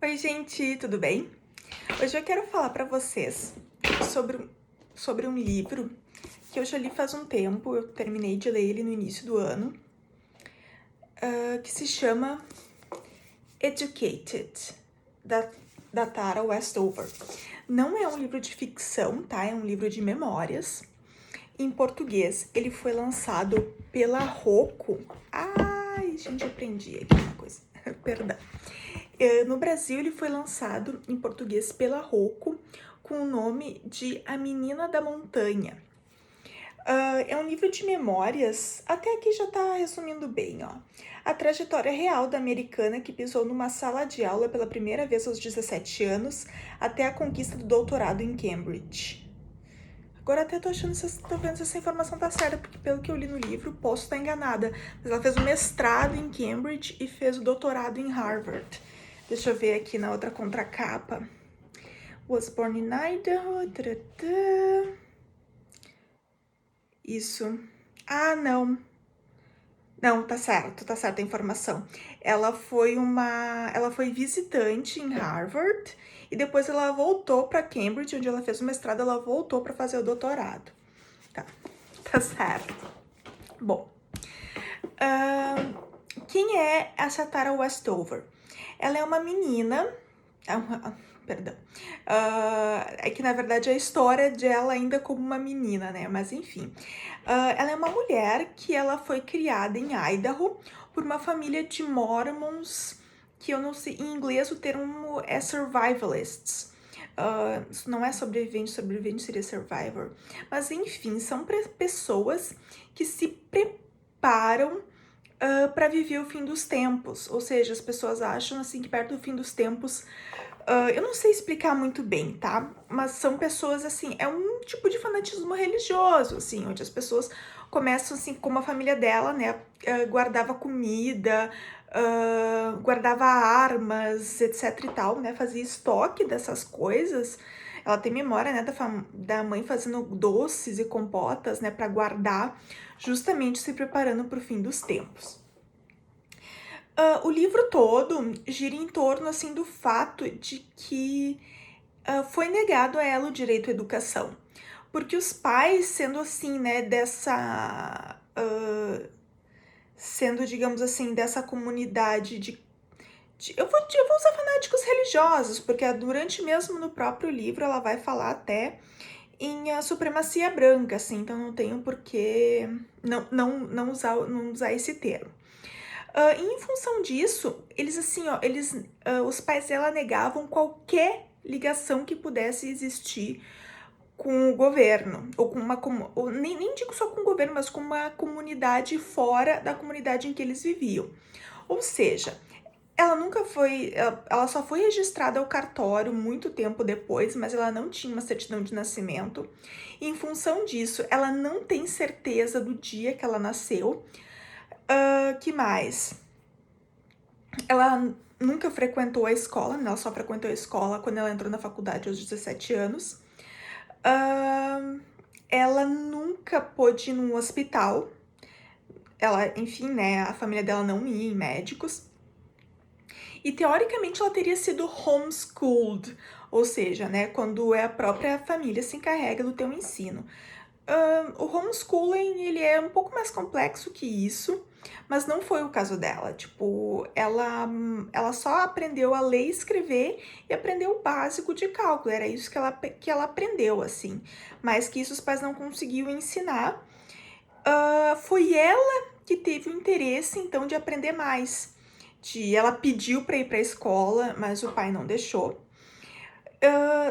Oi, gente, tudo bem? Hoje eu quero falar para vocês sobre um livro que eu já li faz um tempo, eu terminei de ler ele no início do ano, que se chama Educated, da Tara Westover. Não é um livro de ficção, tá? É um livro de memórias. Em português, ele foi lançado pela Rocco. Ai, gente, eu aprendi aqui uma coisa. Perdão. No Brasil, ele foi lançado em português pela Rocco com o nome de A Menina da Montanha. É um livro de memórias, até aqui já tá resumindo bem, ó. A trajetória real da americana que pisou numa sala de aula pela primeira vez aos 17 anos, até a conquista do doutorado em Cambridge. Agora até tô vendo se essa informação tá certa, porque pelo que eu li no livro, posso estar enganada. Mas ela fez o mestrado em Cambridge e fez o doutorado em Harvard. Deixa eu ver aqui na outra contracapa. Was born in Idaho. Isso. Ah, não. Não, tá certo a informação. Ela foi visitante em Harvard e depois ela voltou para Cambridge, onde ela fez o mestrado, ela voltou para fazer o doutorado. Tá certo. Bom, quem é essa Tara Westover? Ela é uma menina, perdão, é que na verdade a história dela ainda como uma menina, né? Mas enfim, ela é uma mulher que ela foi criada em Idaho por uma família de Mormons, que eu não sei, em inglês o termo é survivalists. Isso não é sobrevivente seria survivor. Mas enfim, são pessoas que se preparam para viver o fim dos tempos. Ou seja, as pessoas acham assim que perto do fim dos tempos, eu não sei explicar muito bem, tá? Mas são pessoas assim, é um tipo de fanatismo religioso, assim, onde as pessoas começam assim, como a família dela, né, guardava comida, guardava armas, etc e tal, né, fazia estoque dessas coisas. Ela tem memória, né, da mãe fazendo doces e compotas, né, para guardar, justamente se preparando para o fim dos tempos. O livro todo gira em torno, assim, do fato de que foi negado a ela o direito à educação. Porque os pais, sendo assim, né, sendo, digamos assim, dessa comunidade eu vou usar fanáticos religiosos, porque durante mesmo no próprio livro ela vai falar até em supremacia branca, assim, então não tenho por que não usar esse termo. Em função disso, eles assim, ó, os pais dela negavam qualquer ligação que pudesse existir com o governo, ou com ou nem digo só com o governo, mas com uma comunidade fora da comunidade em que eles viviam. Ou seja, ela nunca foi, ela só foi registrada ao cartório muito tempo depois, mas ela não tinha uma certidão de nascimento. E em função disso, ela não tem certeza do dia que ela nasceu. Que mais? Ela nunca frequentou a escola, né? Ela só frequentou a escola quando ela entrou na faculdade aos 17 anos. Ela nunca pôde ir num hospital. Ela, enfim, né? A família dela não ia em médicos. E teoricamente ela teria sido homeschooled, ou seja, né, quando a própria família se encarrega do teu ensino. O homeschooling, ele é um pouco mais complexo que isso, mas não foi o caso dela. Tipo, ela só aprendeu a ler e escrever e aprendeu o básico de cálculo. Era isso que ela aprendeu, assim. Mas que isso os pais não conseguiam ensinar. Foi ela que teve o interesse, então, de aprender mais. Ela pediu para ir para a escola, mas o pai não deixou.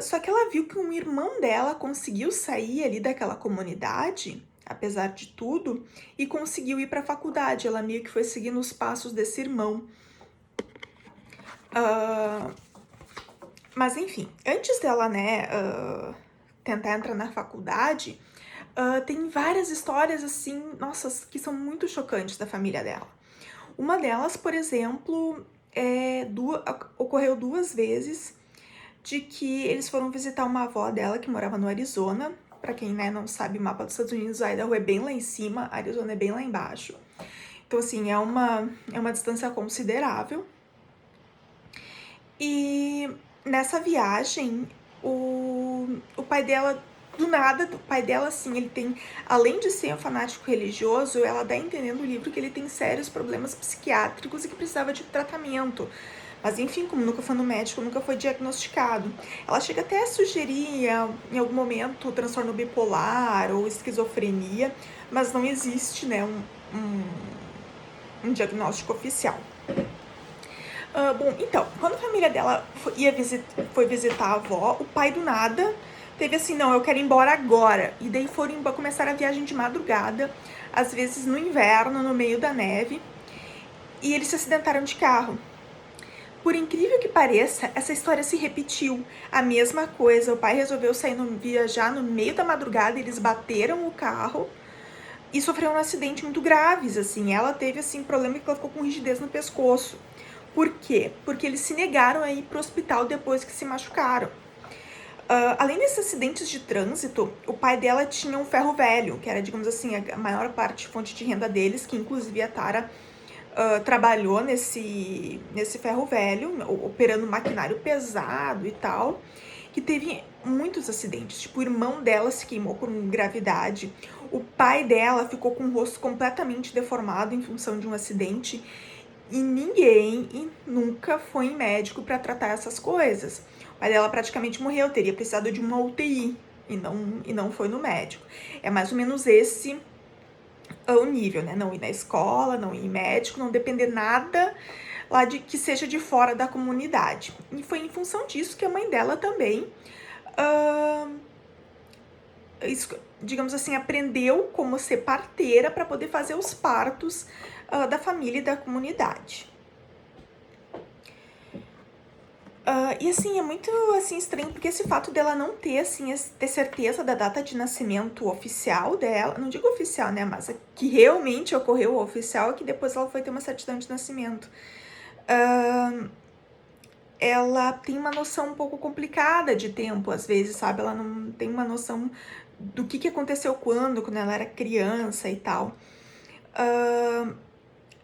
Só que ela viu que um irmão dela conseguiu sair ali daquela comunidade, apesar de tudo, e conseguiu ir para a faculdade. Ela meio que foi seguindo os passos desse irmão. Mas enfim, antes dela, né, tentar entrar na faculdade, tem várias histórias assim, nossa, que são muito chocantes da família dela. Uma delas, por exemplo, ocorreu 2 vezes de que eles foram visitar uma avó dela que morava no Arizona. Para quem, né, não sabe, o mapa dos Estados Unidos, Idaho é bem lá em cima, Arizona é bem lá embaixo. Então, assim, é uma distância considerável. E nessa viagem, o pai dela, do nada, o pai dela, assim, ele tem, além de ser um fanático religioso, ela dá a entender no livro que ele tem sérios problemas psiquiátricos e que precisava de tratamento. Mas enfim, como nunca foi no médico, nunca foi diagnosticado. Ela chega até a sugerir, em algum momento, transtorno bipolar ou esquizofrenia, mas não existe, né, um diagnóstico oficial. Bom, então, quando a família dela foi visitar a avó, o pai do nada teve assim, não, eu quero ir embora agora. E daí começaram a viagem de madrugada, às vezes no inverno, no meio da neve, e eles se acidentaram de carro. Por incrível que pareça, essa história se repetiu. A mesma coisa, o pai resolveu viajar no meio da madrugada, eles bateram o carro e sofreram um acidente muito graves, assim. Ela teve, assim, problema que ela ficou com rigidez no pescoço. Por quê? Porque eles se negaram a ir pro hospital depois que se machucaram. Além desses acidentes de trânsito, o pai dela tinha um ferro velho, que era, digamos assim, a maior fonte de renda deles, que inclusive a Tara trabalhou nesse ferro velho, operando maquinário pesado e tal, que teve muitos acidentes. Tipo, o irmão dela se queimou por gravidade, o pai dela ficou com o rosto completamente deformado em função de um acidente, e ninguém nunca foi em médico para tratar essas coisas. O pai dela praticamente morreu, teria precisado de uma UTI e não foi no médico. É mais ou menos esse o nível, né? Não ir na escola, não ir em médico, não depender nada lá de que seja de fora da comunidade. E foi em função disso que a mãe dela também, digamos assim, aprendeu como ser parteira para poder fazer os partos da família e da comunidade. E assim, é muito assim, estranho, porque esse fato dela não ter, assim, ter certeza da data de nascimento oficial dela, não digo oficial, né, mas que realmente ocorreu o oficial, é que depois ela foi ter uma certidão de nascimento. Ela tem uma noção um pouco complicada de tempo, às vezes, sabe? Ela não tem uma noção do que aconteceu quando ela era criança e tal.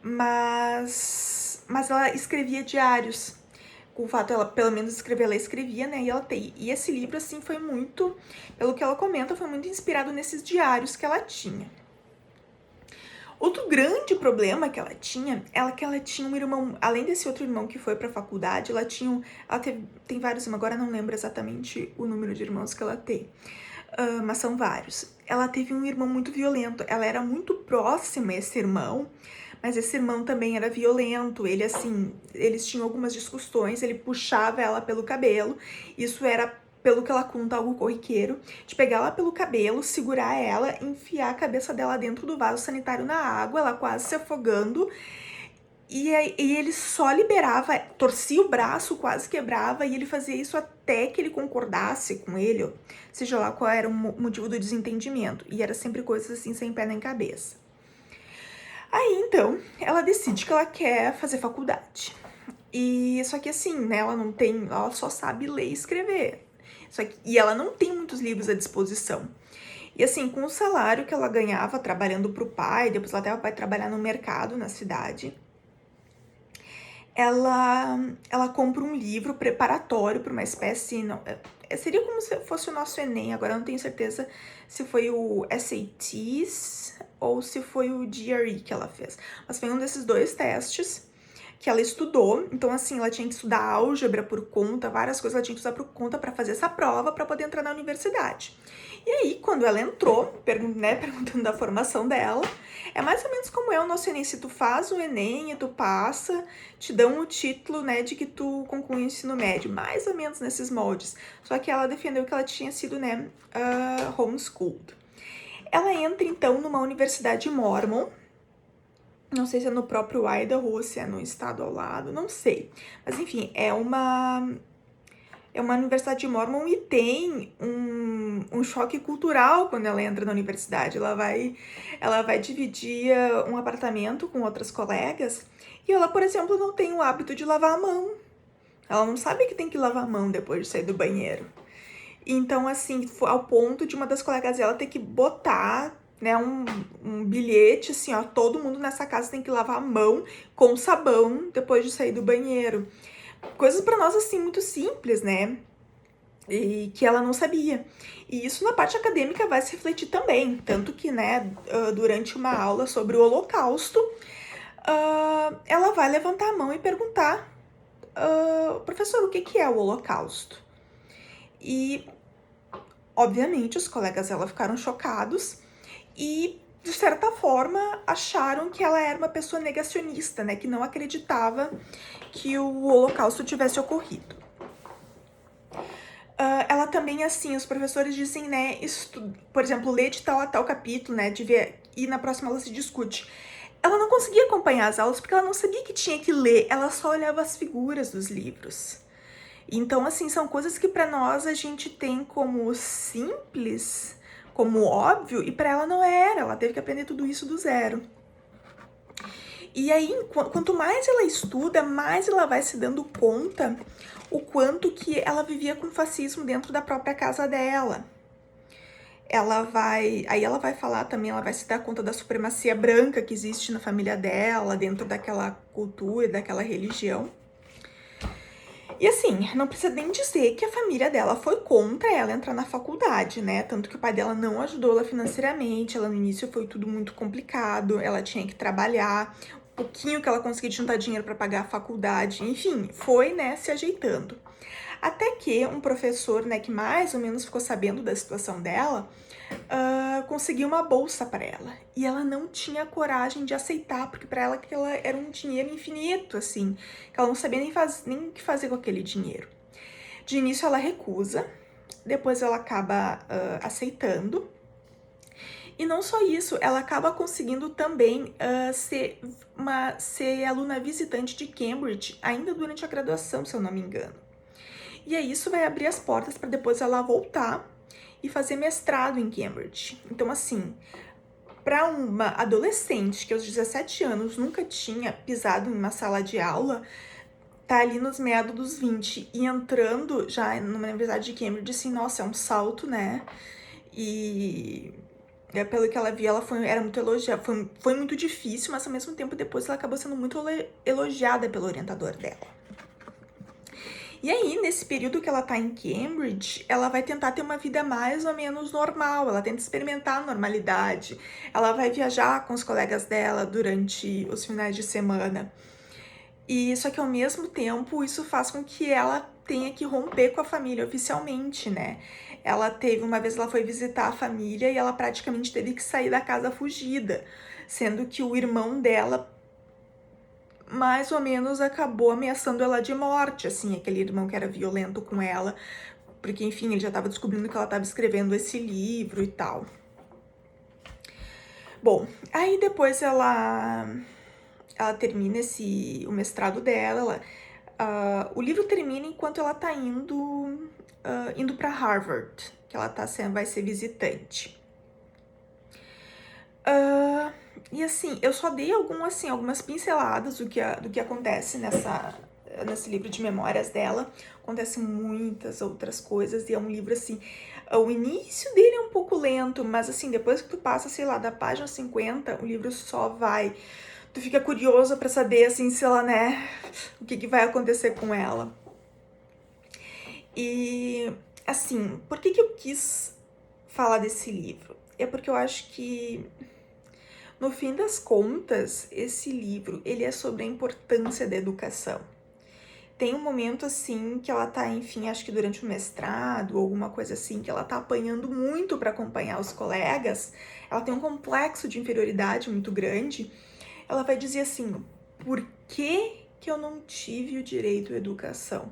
Mas ela escrevia diários. Com o fato ela, pelo menos, escrever, ela escrevia, né? E esse livro, assim, foi muito, pelo que ela comenta, foi muito inspirado nesses diários que ela tinha. Outro grande problema que ela tinha é que ela tinha um irmão, além desse outro irmão que foi pra faculdade, ela tem vários irmãos, agora não lembro exatamente o número de irmãos que ela tem, mas são vários. Ela teve um irmão muito violento, ela era muito próxima a esse irmão, mas esse irmão também era violento, ele assim, eles tinham algumas discussões, ele puxava ela pelo cabelo, isso era, pelo que ela conta, algo corriqueiro, de pegar ela pelo cabelo, segurar ela, enfiar a cabeça dela dentro do vaso sanitário na água, ela quase se afogando, e ele só liberava, torcia o braço, quase quebrava, e ele fazia isso até que ele concordasse com ele, seja lá qual era o motivo do desentendimento, e era sempre coisas assim, sem pé nem cabeça. Aí, então, ela decide que ela quer fazer faculdade. Só que assim, né, ela só sabe ler e escrever. E ela não tem muitos livros à disposição. E assim, com o salário que ela ganhava trabalhando pro pai, depois ela até o pai trabalhar no mercado na cidade, ela compra um livro preparatório para uma espécie, não, seria como se fosse o nosso Enem, agora eu não tenho certeza se foi o SATs ou se foi o GRE que ela fez, mas foi um desses dois testes que ela estudou, então assim, ela tinha que estudar álgebra por conta, várias coisas ela tinha que estudar por conta para fazer essa prova para poder entrar na universidade. E aí, quando ela entrou, perguntando da formação dela, é mais ou menos como é o nosso Enem, se tu faz o Enem e tu passa, te dão o título, né, de que tu concluiu o ensino médio, mais ou menos nesses moldes, só que ela defendeu que ela tinha sido, né, homeschooled. Ela entra, então, numa universidade Mormon, não sei se é no próprio Idaho ou se é no estado ao lado, não sei. Mas enfim, é uma universidade Mormon e tem um choque cultural quando ela entra na universidade. Ela vai dividir um apartamento com outras colegas e ela, por exemplo, não tem o hábito de lavar a mão. Ela não sabe que tem que lavar a mão depois de sair do banheiro. Então, assim, ao ponto de uma das colegas dela ter que botar, né, um bilhete, assim, ó, todo mundo nessa casa tem que lavar a mão com sabão depois de sair do banheiro. Coisas para nós, assim, muito simples, né? E que ela não sabia. E isso na parte acadêmica vai se refletir também. Tanto que, né, durante uma aula sobre o Holocausto, ela vai levantar a mão e perguntar: professor, o que é o Holocausto? E, obviamente, os colegas dela ficaram chocados e, de certa forma, acharam que ela era uma pessoa negacionista, né, que não acreditava que o Holocausto tivesse ocorrido. Ela também, assim, os professores dizem, né, por exemplo, ler de tal a tal capítulo, né, de ver, e na próxima aula se discute. Ela não conseguia acompanhar as aulas porque ela não sabia que tinha que ler, ela só olhava as figuras dos livros. Então, assim, são coisas que para nós a gente tem como simples, como óbvio, e para ela não era, ela teve que aprender tudo isso do zero. E aí, quanto mais ela estuda, mais ela vai se dando conta o quanto que ela vivia com fascismo dentro da própria casa dela. Aí ela vai falar também, ela vai se dar conta da supremacia branca que existe na família dela, dentro daquela cultura, daquela religião. E assim, não precisa nem dizer que a família dela foi contra ela entrar na faculdade, né? Tanto que o pai dela não ajudou ela financeiramente, ela no início foi tudo muito complicado, ela tinha que trabalhar, o pouquinho que ela conseguia juntar dinheiro para pagar a faculdade, enfim, foi, né, se ajeitando. Até que um professor, né, que mais ou menos ficou sabendo da situação dela, conseguiu uma bolsa para ela. E ela não tinha coragem de aceitar, porque para ela aquilo era um dinheiro infinito, assim, que ela não sabia nem o que fazer com aquele dinheiro. De início ela recusa, depois ela acaba aceitando. E não só isso, ela acaba conseguindo também ser aluna visitante de Cambridge, ainda durante a graduação, se eu não me engano. E aí isso vai abrir as portas para depois ela voltar e fazer mestrado em Cambridge. Então, assim, para uma adolescente que aos 17 anos nunca tinha pisado em uma sala de aula, tá ali nos meados dos 20 e entrando já numa universidade de Cambridge, assim, nossa, é um salto, né? E pelo que ela via, era muito elogiada. Foi muito difícil, mas ao mesmo tempo depois ela acabou sendo muito elogiada pelo orientador dela. E aí, nesse período que ela tá em Cambridge, ela vai tentar ter uma vida mais ou menos normal, ela tenta experimentar a normalidade, ela vai viajar com os colegas dela durante os finais de semana. E só que ao mesmo tempo, isso faz com que ela tenha que romper com a família oficialmente, né? Uma vez ela foi visitar a família e ela praticamente teve que sair da casa fugida, sendo que o irmão dela mais ou menos acabou ameaçando ela de morte, assim, aquele irmão que era violento com ela, porque, enfim, ele já estava descobrindo que ela estava escrevendo esse livro e tal. Bom, aí depois ela termina o mestrado dela, o livro termina enquanto ela tá indo para Harvard, que ela vai ser visitante. E assim, eu só dei algumas pinceladas do que acontece nesse livro de memórias dela. Acontecem muitas outras coisas e é um livro assim, o início dele é um pouco lento, mas assim, depois que tu passa, sei lá, da página 50, o livro só vai. Tu fica curioso pra saber, assim, se ela, né, o que vai acontecer com ela. E, assim, por que eu quis falar desse livro? É porque eu acho que no fim das contas, esse livro, ele é sobre a importância da educação. Tem um momento, assim, que ela tá, enfim, acho que durante o mestrado, ou alguma coisa assim, que ela tá apanhando muito para acompanhar os colegas, ela tem um complexo de inferioridade muito grande, ela vai dizer assim, por que eu não tive o direito à educação?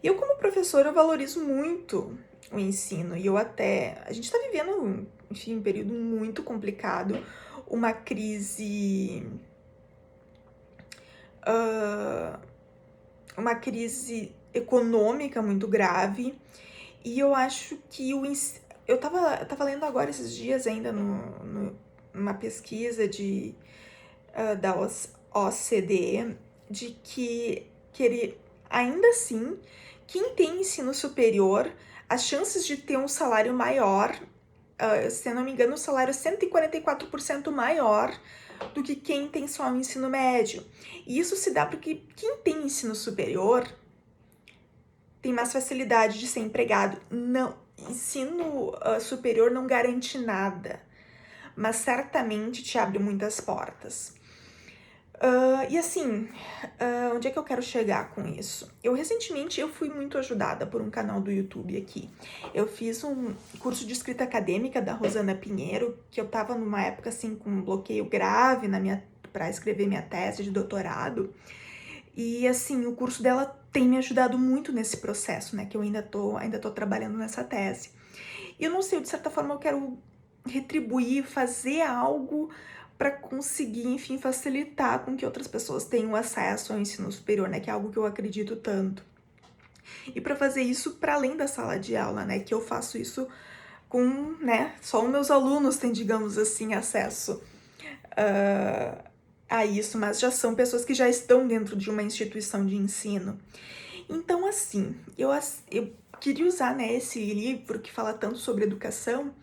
E eu, como professora, eu valorizo muito o ensino, e a gente tá vivendo, enfim, um período muito complicado, uma crise econômica muito grave, e eu acho que eu tava lendo agora esses dias ainda numa pesquisa da OCDE, de que ainda assim, quem tem ensino superior, as chances de ter um salário maior, se eu não me engano, o salário é 144% maior do que quem tem só o ensino médio. E isso se dá porque quem tem ensino superior tem mais facilidade de ser empregado. Não, ensino superior não garante nada, mas certamente te abre muitas portas. E assim, onde é que eu quero chegar com isso? Recentemente eu fui muito ajudada por um canal do YouTube aqui. Eu fiz um curso de escrita acadêmica da Rosana Pinheiro, que eu tava numa época assim com um bloqueio grave para escrever minha tese de doutorado. E assim, o curso dela tem me ajudado muito nesse processo, né? Que eu ainda tô trabalhando nessa tese. E eu não sei, de certa forma eu quero retribuir, fazer algo para conseguir, enfim, facilitar com que outras pessoas tenham acesso ao ensino superior, né? Que é algo que eu acredito tanto. E para fazer isso para além da sala de aula, né? Que eu faço isso com, né? Só os meus alunos têm, digamos assim, acesso a isso, mas já são pessoas que já estão dentro de uma instituição de ensino. Então, assim, eu queria usar, né, esse livro que fala tanto sobre educação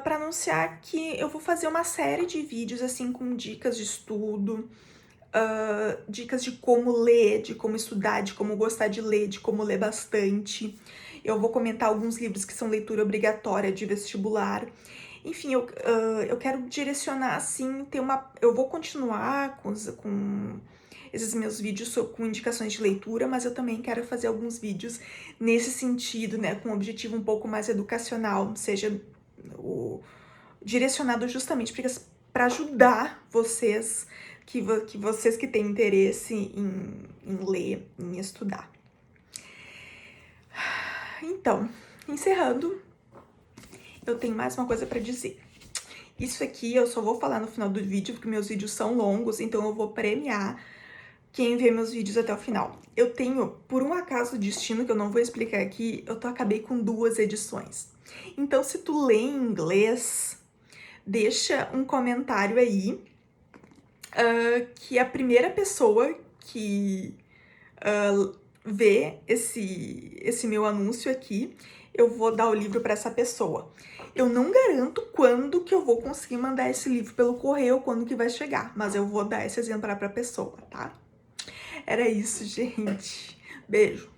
para anunciar que eu vou fazer uma série de vídeos assim com dicas de estudo, dicas de como ler, de como estudar, de como gostar de ler, de como ler bastante. Eu vou comentar alguns livros que são leitura obrigatória de vestibular. Enfim, eu quero direcionar assim, eu vou continuar com esses meus vídeos com indicações de leitura, mas eu também quero fazer alguns vídeos nesse sentido, né, com um objetivo um pouco mais educacional, seja direcionado justamente para ajudar vocês vocês que têm interesse em ler, em estudar. Então, encerrando, eu tenho mais uma coisa para dizer. Isso aqui eu só vou falar no final do vídeo, porque meus vídeos são longos, então eu vou premiar quem vê meus vídeos até o final. Eu tenho, por um acaso destino, que eu não vou explicar aqui, acabei com 2 edições. Então, se tu lê em inglês, deixa um comentário aí, que a primeira pessoa que vê esse meu anúncio aqui, eu vou dar o livro para essa pessoa. Eu não garanto quando que eu vou conseguir mandar esse livro pelo correio, quando que vai chegar, mas eu vou dar esse exemplar para a pessoa, tá? Era isso, gente. Beijo.